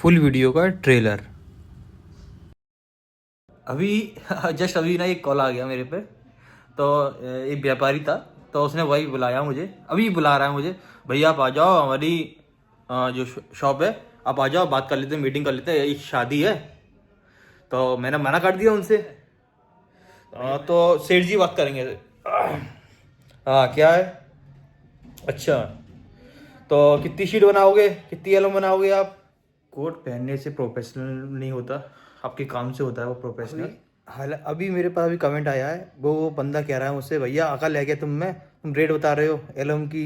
Full video का trailer. अभी just अभी ना एक कॉल आ गया मेरे पे। तो एक व्यापारी था, तो उसने वही बुलाया मुझे, अभी बुला रहा है मुझे। भैया आप आ जाओ हमारी जो शॉप है, आप आ जाओ, बात कर लेते हैं, मीटिंग कर लेते हैं, एक शादी है। तो मैंने मना कर दिया उनसे। तो सेठ जी बात करेंगे। हाँ क्या है? अच्छा, तो कितनी शीट बनाओगे, कितनी एल्बम बनाओगे आप? कोट पहनने से प्रोफेशनल नहीं होता, आपके काम से होता है वो प्रोफेशनल। हाल अभी मेरे पास अभी कमेंट आया है, वो बंदा कह रहा है मुझसे, भैया अकल है क्या तुम में, तुम रेट बता रहे हो एल्बम की,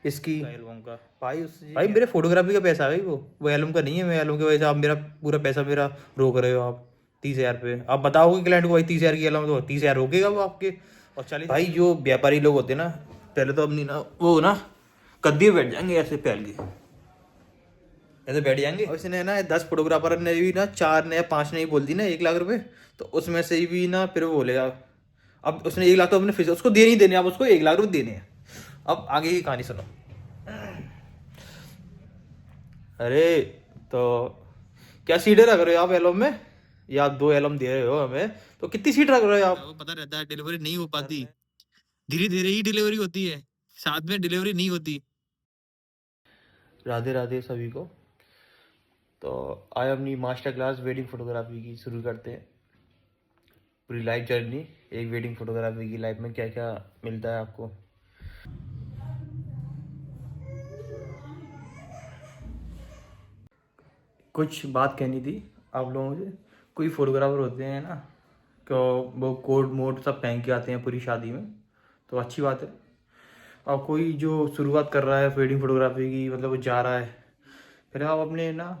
इसकी एल्बम का। भाई उस भाई मेरे फोटोग्राफी का पैसा है भाई, वो एल्बम का नहीं है। मैं एल्बम की वजह से आप मेरा पूरा पैसा मेरा रोक रहे हो आप 30,000 पे। आप बताओगे क्लाइंट को भाई 30,000 की एल्बम, तो 30,000 रोकेगा वो आपके। और 40 भाई जो व्यापारी लोग होते हैं ना, पहले तो अपनी ना वो ना कद्दी बैठ जाएंगे ऐसे फैल के, ऐसे बैठ जाएंगे। और इसने ना 10 फोटोग्राफर ने भी ना 4 ने या 5 ने ही बोल दी ना 1 लाख रुपए, तो उसमें से भी ना फिर वो बोलेगा। अब उसने 1 लाख तो अपने फिर उसको देने ही देने, अब उसको 1 लाख रुपए देने हैं। अब आगे की कहानी सुनो। अरे, तो क्या सीटें रख रहे हो आप एल्बम में? या आप 2 एल्बम दे रहे हो हमें, तो कितनी सीट रख रहे हो आप? वो पता रहता है डिलीवरी नहीं हो पाती, धीरे धीरे ही डिलीवरी होती है, साथ में डिलीवरी नहीं होती। राधे राधे सभी को। तो आज अपनी मास्टर क्लास वेडिंग फोटोग्राफी की शुरू करते हैं। पूरी लाइफ जर्नी, एक वेडिंग फोटोग्राफी की लाइफ में क्या क्या मिलता है आपको। कुछ बात कहनी थी आप लोगों से। कोई फोटोग्राफर होते हैं ना, तो वो कोट मोट सब पहन के आते हैं पूरी शादी में, तो अच्छी बात है। और कोई जो शुरुआत कर रहा है वेडिंग फोटोग्राफी की, मतलब वो जा रहा है, फिर आप अपने ना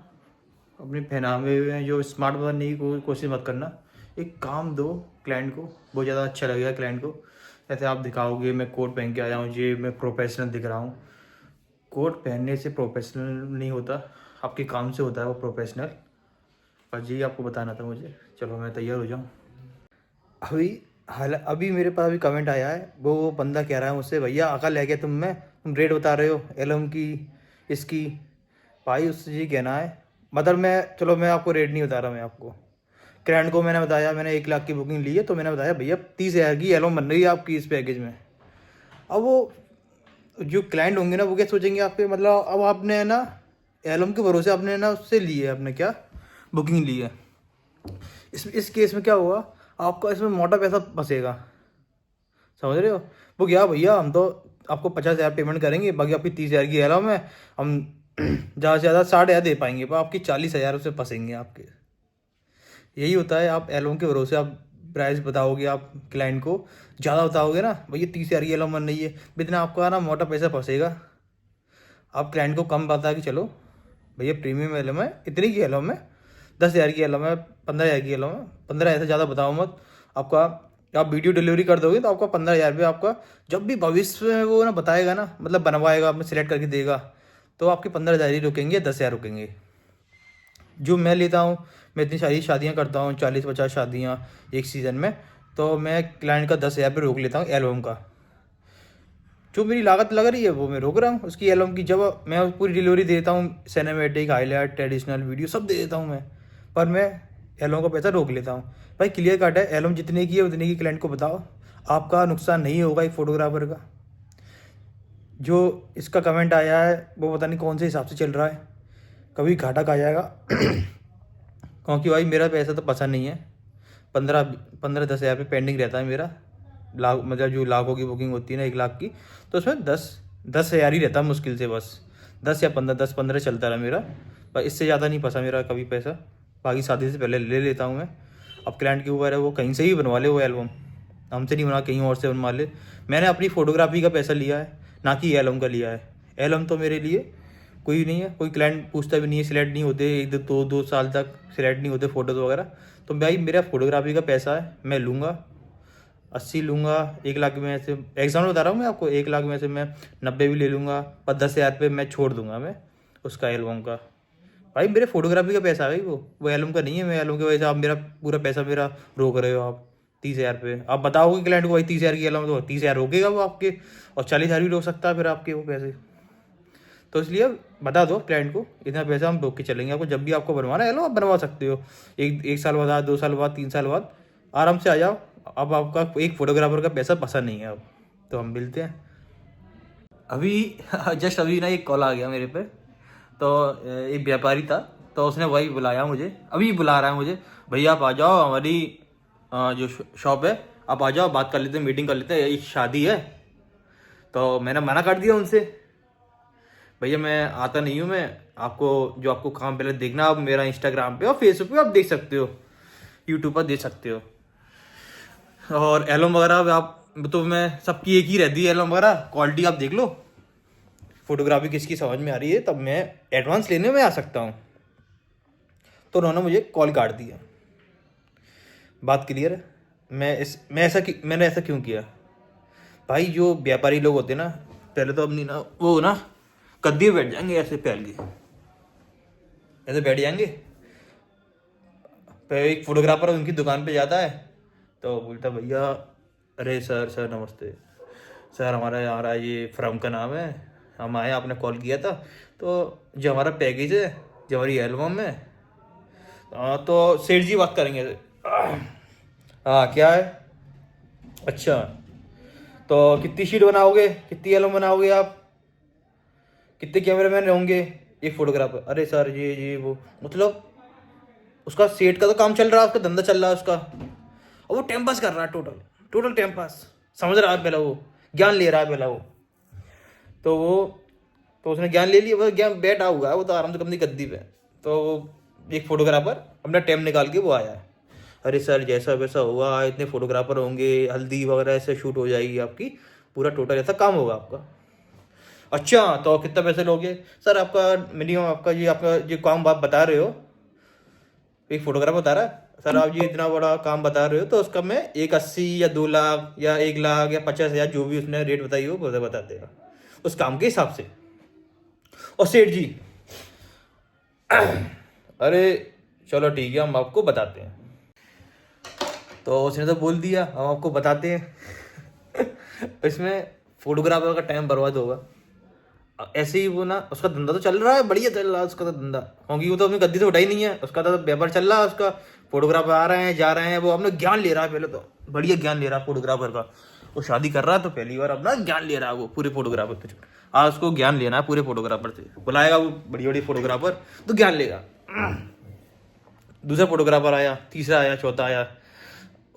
अपने पहनावे में जो स्मार्ट बनने की कोशिश मत करना। एक काम दो क्लाइंट को, बहुत ज़्यादा अच्छा लगेगा क्लाइंट को। जैसे आप दिखाओगे मैं कोट पहन के आया हूँ, ये मैं प्रोफेशनल दिख रहा हूँ। कोट पहनने से प्रोफेशनल नहीं होता, आपके काम से होता है वो प्रोफेशनल। बस यही आपको बताना था मुझे। चलो मैं तैयार हो जाऊँ। अभी अभी मेरे पास अभी कमेंट आया है, वो बंदा कह रहा है मुझसे, भैया अकल है क्या तुम में, तुम रेट बता रहे हो एल्बम की, इसकी। भाई उससे ये कहना है, मतलब मैं, चलो मैं आपको रेट नहीं बता रहा, मैं आपको क्लाइंट को मैंने बताया, मैंने 1 लाख की बुकिंग ली है, तो मैंने बताया भैया 30,000 की एल्बम बन रही है आपकी इस पैकेज में। अब वो जो क्लाइंट होंगे ना, वो क्या सोचेंगे आप पे, मतलब अब आपने ना एल्बम के भरोसे आपने ना उससे ली है, आपने क्या बुकिंग ली है। इस केस में क्या होगा, आपका इसमें मोटा पैसा फंसेगा, समझ रहे हो? वो क्या भैया, हम तो आपको 50,000 पेमेंट करेंगे, बाकी आपकी 30,000 की एल्बम है, हम ज़्यादा से ज़्यादा 60,000 दे पाएंगे, पर आपकी 40,000 उससे फंसेंगे आपके। यही होता है, आप एल्बम के भरोसे आप प्राइस बताओगे, आप क्लाइंट को ज़्यादा बताओगे ना, भैया 30,000 की एल्बम बन रही है, इतना आपका ना मोटा पैसा फंसेगा। आप क्लाइंट को कम बता के चलो, भैया प्रीमियम एल्बम है, इतनी की एल्बम है, 10,000 की एल्बम है, 15,000 की एल्बम है, 15,000 से ज़्यादा बताओ मत। आपका आप वीडियो डिलीवरी कर दोगे तो आपका 15,000 रुपये आपका, जब भी भविष्य में वो ना बताएगा ना, मतलब बनवाएगा, अपने सेलेक्ट करके देगा, तो आपके 15,000 ही रुकेंगे, 10,000 रुकेंगे। जो मैं लेता हूँ, मैं इतनी सारी शादियाँ करता हूँ, 40-50 शादियाँ एक सीज़न में, तो मैं क्लाइंट का 10,000 रुपये रोक लेता हूँ एल्बम का। जो मेरी लागत लग रही है वो मैं रोक रहा हूँ उसकी एल्बम की। जब मैं पूरी डिलीवरी देता हूँ, सिनेमैटिक, हाईलाइट, ट्रेडिशनल वीडियो सब दे देता हूँ मैं, पर मैं एल्बम का पैसा रोक लेता हूँ। भाई क्लियर कट है, एल्बम जितने की है उतने की क्लाइंट को बताओ, आपका नुकसान नहीं होगा एक फोटोग्राफर का। जो इसका कमेंट आया है वो पता नहीं कौन से हिसाब से चल रहा है, कभी घाटा खा जाएगा। क्योंकि भाई मेरा पैसा तो पसंद नहीं है। 15-10 हज़ार रुपये पेंडिंग रहता है मेरा, लाख मतलब जो लाखों की बुकिंग होती है ना 1 लाख की, तो उसमें 10-10 हज़ार ही रहता है मुश्किल से, बस 10 या 15, 10-15 चलता रहा मेरा, पर इससे ज़्यादा नहीं फंसा मेरा कभी पैसा। बाकी शादी से पहले ले लेता हूँ मैं। अब क्लाइंट के ऊपर है, वो कहीं से ही बनवा ले वो एल्बम, हमसे नहीं बना, कहीं और से बनवा ले। मैंने अपनी फ़ोटोग्राफी का पैसा लिया है, ना कि एल्बम का लिया है। एल्बम तो मेरे लिए कोई नहीं है, कोई क्लाइंट पूछता भी नहीं है, सिलेक्ट नहीं होते, 1-2 साल तक सिलेक्ट नहीं होते फ़ोटोज़ वगैरह। तो भाई मेरा फोटोग्राफी का पैसा है, मैं लूँगा 80 लूँगा। 1 लाख में से एग्जाम्पल बता रहा हूँ मैं आपको, 1 लाख में से मैं 90 भी ले लूँगा, पर 10,000 रुपये मैं छोड़ दूंगा मैं उसका एल्बम का। भाई मेरे फोटोग्राफी का पैसा है भाई, वो एल्बम का नहीं है। मैं एल्बम की वजह से आप मेरा पूरा पैसा मेरा रोक रहे हो आप 30,000 रुपये। आप बताओगे क्लाइंट को भाई 30,000 की एल्बम, तो 30,000 रोकेगा वो आपके, और 40,000 भी रोक सकता है फिर आपके वो पैसे। तो इसलिए बता दो क्लाइंट को इतना पैसा हम रोक के चलेंगे, आपको जब भी आपको बनवाना है लो आप बनवा सकते हो, एक साल बाद, 2 साल बाद, 3 साल बाद आराम से आ जाओ। अब आपका एक फोटोग्राफर का पैसा पसंद नहीं है अब। तो हम मिलते हैं अभी। जस्ट अभी ना एक कॉल आ गया मेरे पे, तो एक व्यापारी था, तो उसने वही बुलाया मुझे, अभी बुला रहा है मुझे, भैया आप आ जाओ हमारी जो शॉप है, आप आ जाओ, बात कर लेते हैं, मीटिंग कर लेते हैं, एक शादी है। तो मैंने मना कर दिया उनसे, भैया मैं आता नहीं हूँ, मैं आपको जो आपको काम पहले देखना, आप मेरा इंस्टाग्राम पे और फेसबुक पे आप देख सकते हो, यूट्यूब पर देख सकते हो, और एल्बम वगैरह आप तो मैं सबकी एक ही रहती है एल्बम वगैरह, क्वालिटी आप देख लो, फोटोग्राफी किसकी समझ में आ रही है तब मैं एडवांस लेने में आ सकता हूँ। तो उन्होंने मुझे कॉल काट दिया। बात क्लियर है? मैंने ऐसा क्यों किया भाई? जो व्यापारी लोग होते हैं ना, पहले तो अपनी ना वो ना गद्दी बैठ जाएंगे, ऐसे फैल के ऐसे बैठ जाएंगे। पहले एक फोटोग्राफर उनकी दुकान पे जाता है, तो बोलता भैया अरे सर नमस्ते सर, हमारा यहाँ ये फर्म का नाम है, हम आए, आपने कॉल किया था, तो जो हमारा पैकेज है, जो हमारी एल्बम है, तो सेठ जी बात करेंगे। हाँ क्या है? अच्छा तो कितनी शीट बनाओगे, कितनी एल्बम बनाओगे आप, कितने कैमरामैन होंगे, एक फोटोग्राफर? अरे सर ये वो, मतलब उसका सेठ का तो काम चल रहा है, उसका धंधा चल रहा है उसका, और वो टाइम पास कर रहा है, टोटल टाइम पास, समझ रहा है पहला, वो ज्ञान ले रहा है पहला वो। तो उसने ज्ञान ले लिया, वो ज्ञान बैठा हुआ है वो तो आराम से अपनी गद्दी पे। तो वो एक फोटोग्राफर अपना टाइम निकाल के वो आया है, अरे सर जैसा वैसा हुआ, इतने फोटोग्राफर होंगे, हल्दी वगैरह ऐसे शूट हो जाएगी आपकी, पूरा टोटल ऐसा काम होगा आपका। अच्छा तो कितना पैसे लोगे? सर आपका मिनिमम आपका जो काम आप बता रहे हो, एक फोटोग्राफर बता रहा है, सर आप ये इतना बड़ा काम बता रहे हो, तो उसका मैं 180 या 2 लाख या 1 लाख या 50,000 जो भी उसने रेट बताई हो वो बता देगा उस काम के हिसाब से। और सेठ जी अरे चलो ठीक है हम आपको बताते हैं। तो उसने तो बोल दिया हम आपको बताते हैं। इसमें फोटोग्राफर का टाइम बर्बाद होगा। ऐसे ही वो ना, उसका धंधा तो चल रहा है, बढ़िया चल रहा है उसका तो धंधा, क्योंकि वो तो अपनी गद्दी से उठा ही नहीं है, उसका तो व्यापार चल रहा है, उसका फोटोग्राफर आ रहे हैं जा रहे हैं, वो अपना ज्ञान ले रहा है, पहले तो बढ़िया ज्ञान ले रहा है फोटोग्राफर का। वो शादी कर रहा है तो पहली बार अपना ज्ञान ले रहा है वो पूरे फोटोग्राफर से। आज उसको ज्ञान लेना है पूरे फोटोग्राफर से, बुलाएगा वो बड़ी बड़ी फोटोग्राफर तो ज्ञान लेगा। दूसरा फोटोग्राफर आया, तीसरा आया, चौथा आया,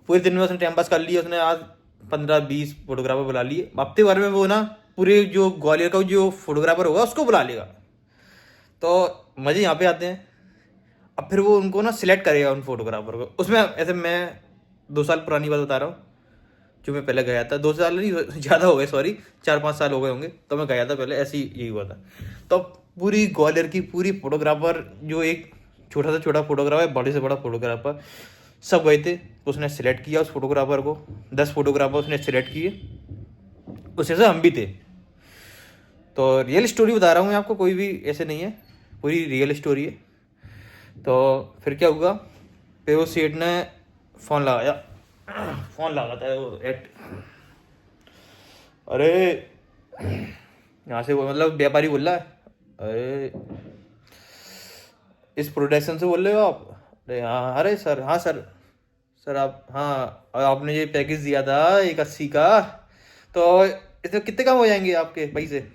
पूरे दिन में उसने टाइम पास कर लिया, उसने आज 15-20 फोटोग्राफर बुला लिए। हफ्ते भर में वो ना पूरे जो ग्वालियर का जो फोटोग्राफर होगा उसको बुला लेगा। तो मजे यहाँ पे आते हैं। अब फिर वो उनको ना सिलेक्ट करेगा उन फोटोग्राफर को। उसमें ऐसे मैं 2 साल पुरानी बात बता रहा हूँ, जो मैं पहले गया था, 2 साल नहीं ज़्यादा हो गए, सॉरी 4-5 साल हो गए होंगे, तो मैं गया था पहले, ऐसे ही यही हुआ था। तो पूरी ग्वालियर की पूरी फोटोग्राफर, जो एक छोटा से छोटा फोटोग्राफर, बड़े से बड़ा फोटोग्राफर, सब गए थे। उसने सिलेक्ट किया उस फोटोग्राफर को, 10 फोटोग्राफर उसने सिलेक्ट किए, उसमें से हम भी थे। तो रियल स्टोरी बता रहा हूँ मैं आपको, कोई भी ऐसे नहीं है, पूरी रियल स्टोरी है। तो फिर क्या हुआ, फिर वो सेठ ने फ़ोन लगाया, फ़ोन लगाता है वो अरे यहाँ से वो मतलब व्यापारी बोल रहा है, अरे इस प्रोडक्शन से बोल रहे हो आप? अरे हाँ, अरे सर, हाँ सर आप, हाँ आपने ये पैकेज दिया था 180 का, तो इसमें कितने कम हो जाएंगे आपके पैसे?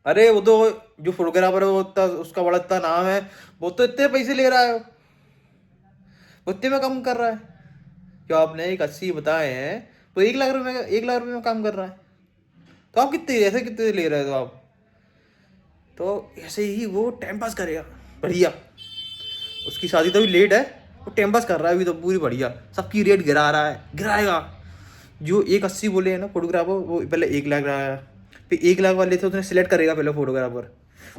अरे वो तो जो फोटोग्राफर है वो इतना, उसका बड़ा इतना नाम है, वो तो इतने पैसे ले रहा है, वो इतने में कम कर रहा है। जो आपने 180 बताए हैं, तो 1 लाख रुपए में काम कर रहा है, तो आप कितने ले रहे हो आप? तो ऐसे ही वो टाइम पास करेगा बढ़िया। उसकी शादी तो अभी लेट है, वो टाइम पास कर रहा है अभी तो पूरी बढ़िया, सबकी रेट गिरा रहा है, गिराएगा। जो 180 बोले हैं ना फोटोग्राफर, वो पहले 1 लाख रहा, फिर 1 लाख वाले थे उसने सिलेक्ट करेगा पहले फोटोग्राफर,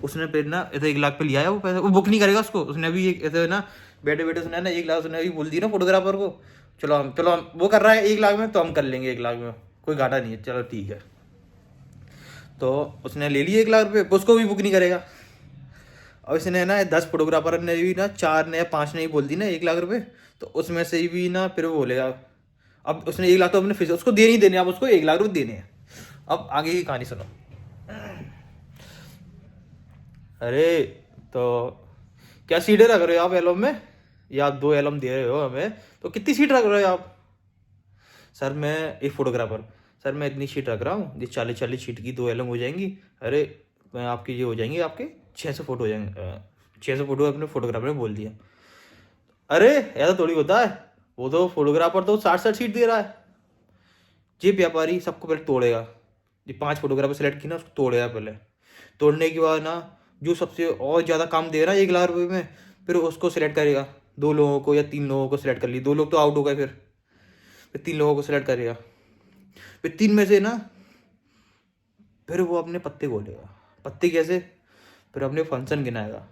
उसने फिर ना ऐसे 1 लाख पे लिया है वो पैसा, वो बुक नहीं करेगा उसको। उसने अभी ऐसे ना बैठे बैठे उसने ना 1 लाख उसने अभी बोल दी ना फोटोग्राफर को, चलो हम वो कर रहा है 1 लाख में, तो हम कर लेंगे 1 लाख में, कोई घाटा नहीं है, चलो ठीक है। तो उसने ले लिए 1 लाख रुपये, उसको भी बुक नहीं करेगा। और इसने ना 10 फोटोग्राफर ने भी ना 4 ने या 5 ने ही बोल दी ना 1 लाख रुपये, तो उसमें से भी ना फिर वो बोलेगा, अब उसने 1 लाख तो अपने फिर उसको देने ही देने, अब उसको 1 लाख रुपये देने हैं। अब आगे की कहानी सुनो। अरे तो क्या सीटें रख रहे हो आप एल्बम में? या आप 2 एल्बम दे रहे हो हमें, तो कितनी सीट रख रहे हो आप? सर मैं एक फोटोग्राफर, सर मैं इतनी शीट रख रहा हूँ, ये 40-40 शीट की 2 एल्बम हो जाएंगी। अरे मैं आपकी ये हो जाएंगी, आपके 600 फोटो हो जाएंगे। 600 फोटो अपने फोटोग्राफर ने बोल दिया। अरे ऐसा थोड़ी होता है, वो तो फोटोग्राफर तो 60-60 शीट दे रहा है। ये व्यापारी सबको पहले तोड़ेगा। ये 5 फोटोग्राफर सेलेक्ट की ना, उसको तोड़ेगा पहले। तोड़ने के बाद ना, जो सबसे और ज़्यादा काम दे रहा है 1 लाख रुपए में, फिर उसको सिलेक्ट करेगा। 2 लोगों को या 3 लोगों को सिलेक्ट कर लिए, 2 लोग तो आउट हो गए, फिर 3 लोगों को सिलेक्ट करेगा। फिर 3 में से ना, फिर वो अपने पत्ते खोलेगा। पत्ते कैसे? फिर अपने फंक्शन गिनाएगा।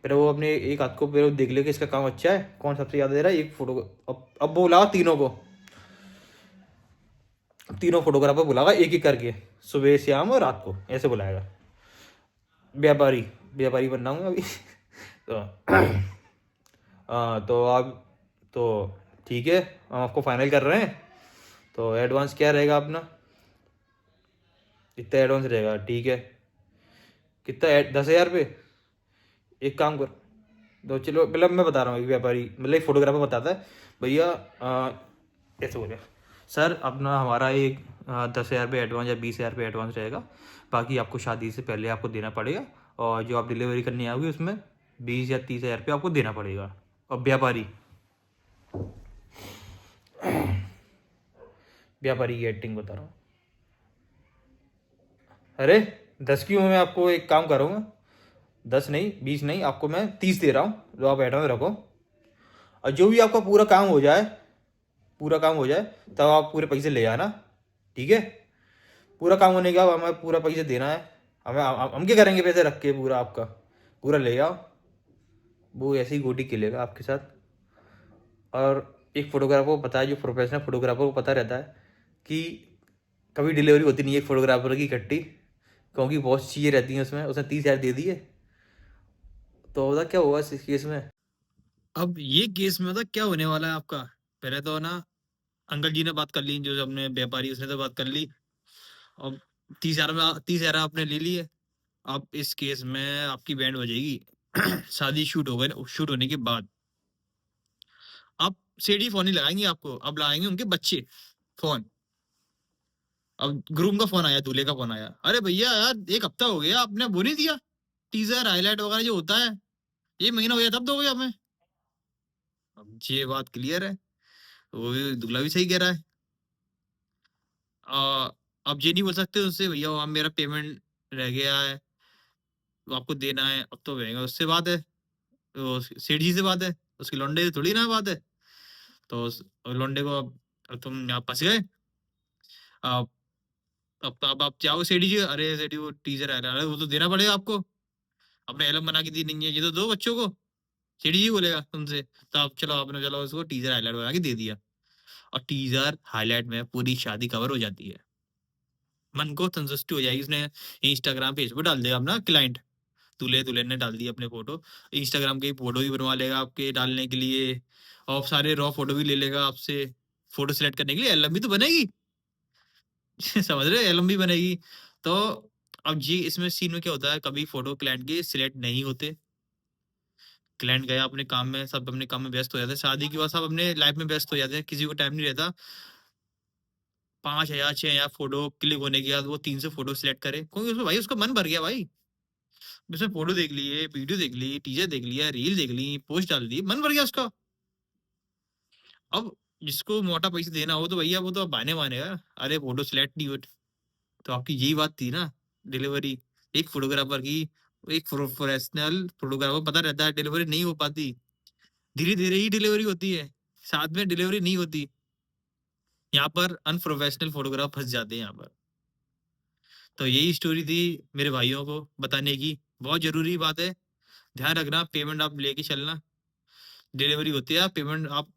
फिर वो अपने एक हाथ को फिर वो देख लेगा इसका काम अच्छा है, कौन सबसे ज़्यादा दे रहा है, एक फोटो। अब वो बुलाओ तीनों को, तीनों फोटोग्राफर बुलाएगा एक एक करके, सुबह शाम और रात को ऐसे बुलाएगा। व्यापारी, व्यापारी बनना हूँ अभी। तो तो आप, तो ठीक है, हम आपको फाइनल कर रहे हैं। तो एडवांस क्या रहेगा अपना? कितना एडवांस रहेगा? ठीक है, कितना 10,000 रुपये। एक काम कर दो, चलो मतलब मैं बता रहा हूँ, एक व्यापारी मतलब एक फोटोग्राफर बताता है, भैया ऐसे बोले, सर अपना हमारा एक 10,000 रुपये एडवांस या 20,000 रुपये एडवांस रहेगा, बाकी आपको शादी से पहले आपको देना पड़ेगा, और जो आप डिलीवरी करने आओगे उसमें 20 या 30,000 रुपये आपको देना पड़ेगा। और व्यापारी, व्यापारी की एक्टिंग बता रहा हूँ। अरे 10 क्यों, मैं आपको एक काम करूँगा, 10 नहीं 20 नहीं, आपको मैं 30 दे रहा हूँ, जो आप एडवांस रखो। और जो भी आपका पूरा काम हो जाए, पूरा काम हो जाए, तब आप पूरे पैसे ले आना, ठीक है? पूरा काम होने के बाद हमें पूरा पैसे देना है। हम क्या करेंगे पैसे रख के, पूरा आपका पूरा ले आओ। वो ऐसे ही गोटी खेलेगा आपके साथ। और एक फोटोग्राफर को पता है, जो प्रोफेशनल फोटोग्राफर को पता रहता है कि कभी डिलीवरी होती नहीं है एक फोटोग्राफर की इकट्ठी, क्योंकि बहुत चीज़ें रहती हैं उसमें। उसने 30,000 दे दिए, तो होता क्या हुआ इस केस में? अब ये केस में तो क्या होने वाला है आपका, पहले तो ना अंकल जी ने बात कर ली, जो अपने व्यापारी उसने तो बात कर ली। अब 30,000 आपने ले लिए। अब इस केस में आपकी बैंड हो जाएगी। शादी शूट हो गए, शूट होने के बाद अब सीडी फोन ही लगाएंगे आपको, अब लगाएंगे उनके बच्चे फोन। अब ग्रूम का फोन आया, दूल्हे का फोन आया, अरे भैया यार 1 हफ्ता हो गया, आपने वो नहीं दिया टीजर हाईलाइट वगैरह जो होता है, ये महीना हो गया तब दोगे हमें। अब ये बात क्लियर है, वो भी दूल्हा भी सही कह रहा है। अब ये नहीं बोल सकते उससे, भैया अब मेरा पेमेंट रह गया है, वो आपको देना है, अब तो रहेगा उससे बात है, वो सेठ जी से बात है, उसके लौंडे से थोड़ी ना बात है। तो लौंडे को अब तुम यहाँ फंस गए। अब अब आप चाहो सेठी जी, अरे सेठी वो टीचर आ रहा है, वो तो देना पड़ेगा आपको, अपने एल्बम बना के दी नहीं है, ये तो दो बच्चों को। सेठी जी बोलेगा तुमसे, तो आप चलो, आपने चलो उसको टीजर हाईलाइट बना के दे दिया, और टीजर हाईलाइट में पूरी शादी कवर हो जाती है, मन को संतुष्टि हो जाएगी। उसने इंस्टाग्राम पेज पर डाल दिया अपना क्लाइंट, दूल्हे दुल्हन ने डाल दी अपने फोटो, इंस्टाग्राम की फोटो भी बनवा लेगा आपके डालने के लिए, और सारे रॉ फोटो भी ले लेगा आपसे फोटो सिलेक्ट करने के लिए, एल्बम भी तो बनेगी। समझ रहे हो, एल्बम भी बनेगी। तो अब जी इसमें सीन में क्या होता है, कभी फोटो क्लाइंट के सिलेक्ट नहीं होते, क्लाइंट गया अपने काम में, सब अपने काम में व्यस्त हो जाते हैं, शादी के बाद सब अपने लाइफ में व्यस्त हो जाते हैं, किसी को टाइम नहीं रहता 5,000 6,000 फोटो क्लिक होने के बाद वो 300 फोटो सिलेक्ट करे, क्योंकि उसमें भाई उसका मन भर गया भाई, उसने फोटो देख लिए, वीडियो देख ली, टीजर देख लिया, रील देख ली, पोस्ट डाल दी, मन भर गया उसका। अब जिसको मोटा पैसे देना हो तो भैया वो तो बहाने मानेगा, अरे फोटो सिलेक्ट नहीं हो। तो आपकी यही बात थी ना, डिलीवरी एक फोटोग्राफर की, एक प्रोफेशनल फोटोग्राफर पता रहता है डिलीवरी नहीं हो पाती, धीरे धीरे ही डिलीवरी होती है, साथ में डिलीवरी नहीं होती। यहाँ पर अनप्रोफेशनल फोटोग्राफ फंस जाते हैं यहाँ पर। तो यही स्टोरी थी मेरे भाइयों को बताने की, बहुत जरूरी बात है, ध्यान रखना, पेमेंट आप लेके चलना, डिलीवरी होती है पेमेंट आप,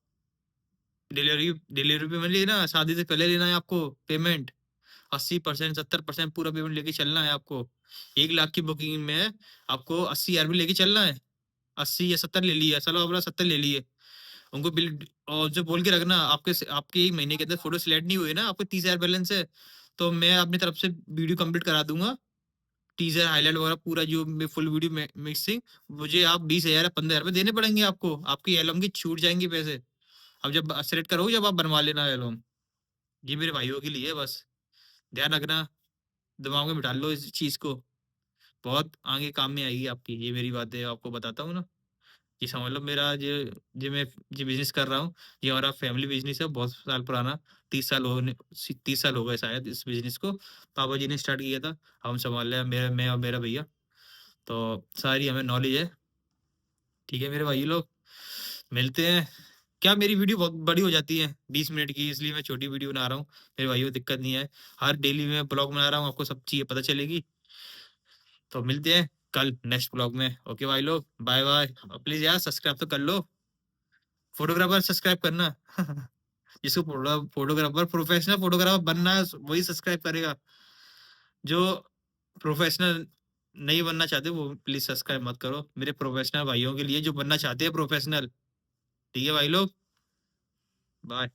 डिलीवरी डिलीवरी पेमेंट लेना, शादी से पहले लेना है आपको पेमेंट, 80% 70% पूरा पेमेंट लेके चलना है आपको। 1 लाख की बुकिंग में आपको 80,000 भी लेके चलना है, 80 या 70 ले लिया, चलो अपना 70 ले लिए, उनको बिल और जो बोल के रखना, आपके 1 महीने के अंदर फोटो सिलेक्ट नहीं हुए ना, आपको 30,000 बैलेंस है, तो मैं अपनी तरफ से वीडियो कंप्लीट करा दूंगा, टीजर हाईलाइट वगैरह पूरा जो फुल वीडियो मिक्सिंग, मुझे आप 20,000 या 15,000 देने पड़ेंगे आपको, आपकी एल्बम की छूट जाएंगे पैसे। अब जब सेलेक्ट करोगे, जब आप बनवा लेना एल्बम। ये मेरे भाइयों के लिए है बस, ध्यान रखना, दिमाग में बिठा लो इस चीज को, बहुत आगे काम में आएगी आपकी। ये मेरी बातें आपको बताता हूँ ना, ये समझ लो मेरा जो मैं जो बिजनेस कर रहा हूँ, ये हमारा फैमिली बिजनेस है, बहुत साल पुराना। 30 साल होने 30 साल हो गए शायद इस बिजनेस को, पापा जी ने स्टार्ट किया था, हम संभाल रहे हैं, मैं और मेरा भैया। तो सारी हमें नॉलेज है। ठीक है मेरे भाई लोग, मिलते हैं। क्या मेरी वीडियो बहुत बड़ी हो जाती है 20 मिनट की, इसलिए मैं छोटी वीडियो बना रहा हूँ। मेरे भाइयों दिक्कत नहीं है, हर डेली मैं ब्लॉग बना रहा हूँ, आपको सब चीजें पता चलेगी। तो मिलते हैं कल नेक्स्ट ब्लॉग में। ओके भाई लोग, बाय बाय। प्लीज यार सब्सक्राइब तो कर लो, फोटोग्राफर सब्सक्राइब करना। जिसको फोटोग्राफर, प्रोफेशनल फोटोग्राफर बनना है, वही सब्सक्राइब करेगा। जो प्रोफेशनल नहीं बनना चाहते वो प्लीज सब्सक्राइब मत करो, मेरे प्रोफेशनल भाइयों के लिए जो बनना चाहते हैं प्रोफेशनल। ठीक है भाई लोग, बाय।